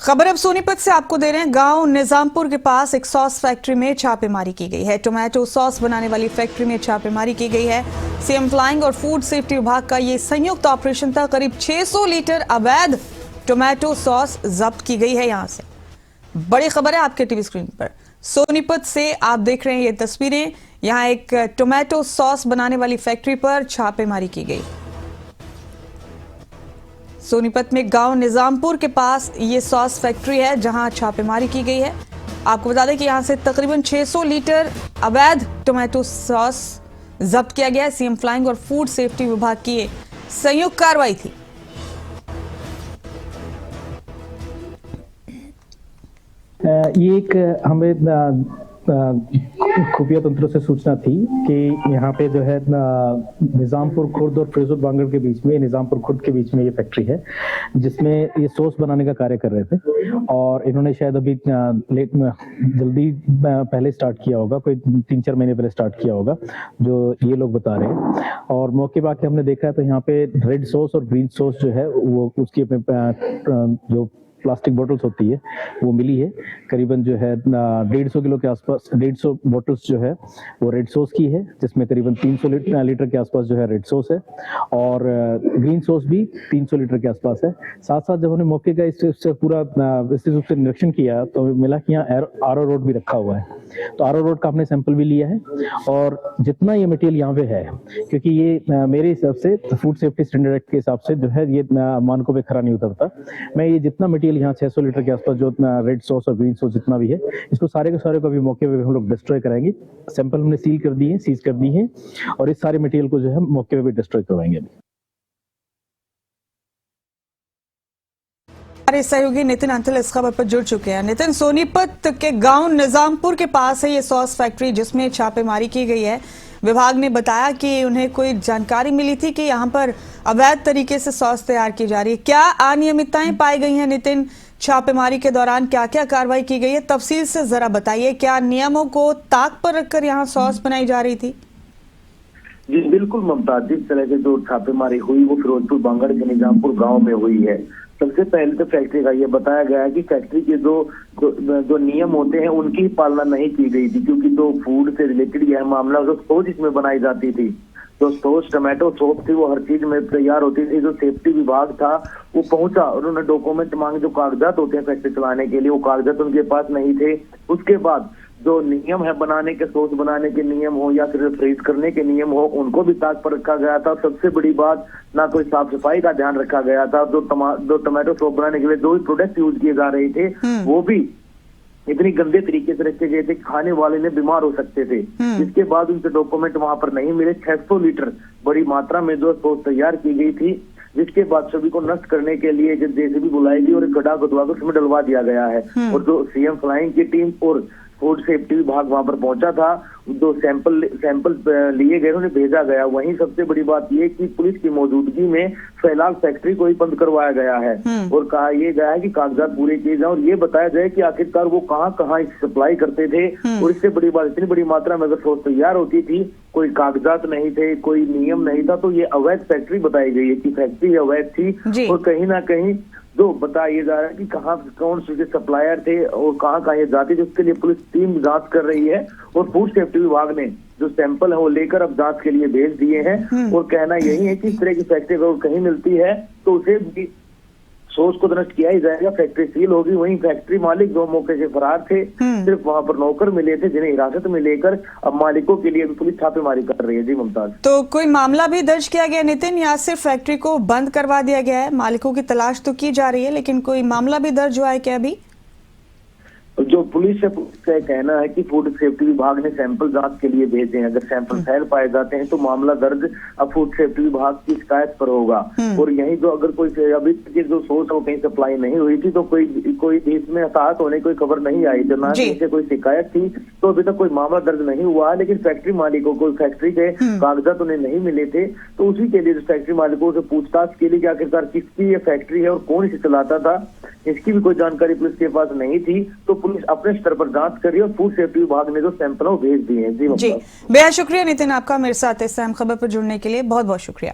खबर अब सोनीपत से आपको दे रहे हैं। गांव निजामपुर के पास एक सॉस फैक्ट्री में छापेमारी की गई है। टोमेटो सॉस बनाने वाली फैक्ट्री में छापेमारी की गई है। सीएम फ्लाइंग और फूड सेफ्टी विभाग का ये संयुक्त ऑपरेशन था। करीब 600 लीटर अवैध टोमेटो सॉस जब्त की गई है। यहां से बड़ी खबर है आपके टीवी स्क्रीन पर। सोनीपत से आप देख रहे हैं ये तस्वीरें। यहाँ एक टोमेटो सॉस बनाने वाली फैक्ट्री पर छापेमारी की गई। सोनीपत में गांव निजामपुर के पास ये सॉस फैक्ट्री है जहां छापेमारी की गई है। आपको बता दें कि यहां से तकरीबन 600 लीटर अवैध टोमेटो सॉस जब्त किया गया है। सीएम फ्लाइंग और फूड सेफ्टी विभाग की संयुक्त कार्रवाई थी। ये एक हमें खुफिया तंत्रों से सूचना थी कि यहाँ पे जो है निजामपुर खुर्द और फैजुल बांगड़ के बीच में, निजामपुर खुर्द के बीच में ये फैक्ट्री है जिसमें ये सॉस बनाने का कार्य कर रहे थे। और इन्होंने शायद अभी जल्दी पहले स्टार्ट किया होगा, कोई 3-4 महीने पहले स्टार्ट किया होगा जो ये लोग बता रहे हैं। और मौके पर आके हमने देखा है तो यहाँ पे रेड सॉस और ग्रीन सॉस जो है वो उसकी अपने जो प्लास्टिक बोतल्स होती है वो मिली है। करीबन जो है 150 किलो के आसपास 150 बोतल्स जो है वो रेड सॉस की है, जिसमें करीबन 300 लीटर के आसपास जो है रेड सॉस है और ग्रीन सॉस भी 300 लीटर के आसपास है। साथ साथ जब हमने मौके का इससे पूरा विस्तृत रूप से निरीक्षण किया तो मिला कि यहाँ आरओ रोड भी रखा हुआ है। तो आरओ रोड का हमने सैंपल भी लिया है और जितना ये मटेरियल यहाँ पे है, क्योंकि ये मेरे हिसाब से फूड सेफ्टी स्टैंडर्ड एक्ट के हिसाब से जो है ये मानकों पे खरा नहीं उतरता। मैं ये जितना मटेरियल यहाँ 600 लीटर के आसपास जो रेड सॉस और ग्रीन सॉस जितना भी है, इसको सारे के सारे को भी मौके पे हम लोग डिस्ट्रॉय कराएंगे। सैंपल हमने सील कर दिए, सीज कर दी है और इस सारे मटेरियल को जो है मौके पे भी डिस्ट्रॉय करवाएंगे। हमारे सहयोगी नितिन अंतल इस खबर पर जुड़ चुके हैं। नितिन, सोनीपत के गांव निजामपुर के पास है ये सॉस फैक्ट्री जिसमें छापेमारी की गई है। विभाग ने बताया कि उन्हें कोई जानकारी मिली थी कि यहाँ पर अवैध तरीके से सॉस तैयार की जा रही है। क्या अनियमितताएं पाई गई हैं नितिन? छापेमारी के दौरान क्या क्या कार्रवाई की गई है, तफसील से जरा बताइए। क्या नियमों को ताक पर रखकर यहाँ सॉस बनाई जा रही थी? जी बिल्कुल ममता, जिस तरह से जो छापेमारी हुई वो फिरोजपुर बांगड़ के निजामपुर गांव में हुई है। सबसे पहले तो फैक्ट्री का ये बताया गया है कि फैक्ट्री के जो नियम होते हैं उनकी पालना नहीं की गई थी, क्योंकि जो फूड से रिलेटेड यह मामला जो सॉस इसमें बनाई जाती थी, जो सॉस टोमेटो सॉस थी वो हर चीज में तैयार होती थी। जो सेफ्टी विभाग था वो पहुंचा, उन्होंने डॉक्यूमेंट मांगे, जो कागजात होते हैं फैक्ट्री चलाने के लिए, वो कागजात उनके पास नहीं थे। उसके बाद जो नियम है बनाने के, सॉस बनाने के नियम हो या फिर फ्रीज करने के नियम हो, उनको भी ताक पर रखा गया था। सबसे बड़ी बात, ना कोई साफ सफाई का ध्यान रखा गया था। जो टोमेटो सॉस बनाने के लिए जो भी प्रोडक्ट यूज किए जा रहे थे वो भी इतनी गंदे तरीके से रखे गए थे कि खाने वाले ने बीमार हो सकते थे। इसके बाद उनसे डॉक्यूमेंट वहां पर नहीं मिले। 600 लीटर बड़ी मात्रा में जो सॉस तैयार की गई थी, जिसके बाद सभी को नष्ट करने के लिए जेसीबी बुलाई गई और गड्ढा खुदवा कर उसमें डलवा दिया गया है। और जो सीएम फ्लाइंग की टीम और फूड सेफ्टी विभाग वहां पर पहुंचा था, जो सैंपल लिए गए उन्हें भेजा गया। वहीं सबसे बड़ी बात यह कि पुलिस की मौजूदगी में फिलहाल फैक्ट्री को ही बंद करवाया गया है और कहा यह गया है कि कागजात पूरे किए जाए और ये बताया जाए कि आखिरकार वो कहाँ सप्लाई करते थे। और इससे बड़ी बात, इतनी बड़ी मात्रा में अगर सॉस तैयार होती थी, कोई कागजात नहीं थे, कोई नियम नहीं था, तो ये अवैध फैक्ट्री बताई गई है कि फैक्ट्री अवैध थी। और कहीं ना कहीं जो बताया जा रहा है कि कौन से सप्लायर थे और कहाँ ये जाती थी, उसके लिए पुलिस टीम जांच कर रही है। और फूड सेफ्टी विभाग ने जो सैंपल है वो लेकर अब जांच के लिए भेज दिए हैं। और कहना यही है कि इस तरह की फैक्ट्री अगर कहीं मिलती है तो उसे भी सोच को नष्ट किया ही जाएगा, फैक्ट्री सील होगी। वहीं फैक्ट्री मालिक जो मौके से फरार थे, सिर्फ वहां पर नौकर मिले थे जिन्हें हिरासत में लेकर अब मालिकों के लिए पुलिस छापेमारी कर रही है। जी मुमताज, तो कोई मामला भी दर्ज किया गया नितिन, या सिर्फ फैक्ट्री को बंद करवा दिया गया है? मालिकों की तलाश तो की जा रही है, लेकिन कोई मामला भी दर्ज हुआ है क्या अभी? जो पुलिस का कहना है कि फूड सेफ्टी विभाग ने सैंपल जांच के लिए भेजे हैं। अगर सैंपल फैल पाए जाते हैं तो मामला दर्ज अब फूड सेफ्टी विभाग की शिकायत पर होगा। और यही जो अगर कोई अभी जो सोर्स है वो कहीं सप्लाई नहीं हुई थी तो कोई इसमें हताहत होने की कोई खबर नहीं आई, तो ना से कोई शिकायत थी, तो अभी तक कोई मामला दर्ज नहीं हुआ है। लेकिन फैक्ट्री मालिकों को फैक्ट्री के कागजात उन्हें नहीं मिले थे, तो उसी के लिए फैक्ट्री मालिकों से पूछताछ के लिए कि आखिरकार किसकी ये फैक्ट्री है और कौन इसे चलाता था, इसकी भी कोई जानकारी पुलिस के पास नहीं थी। तो पुलिस अपने स्तर पर जांच कर रही है और फूड सेफ्टी विभाग ने जो सैंपल भेज दिए हैं। जी, बेहद शुक्रिया नितिन आपका मेरे साथ इस अहम खबर पर जुड़ने के लिए, बहुत बहुत शुक्रिया।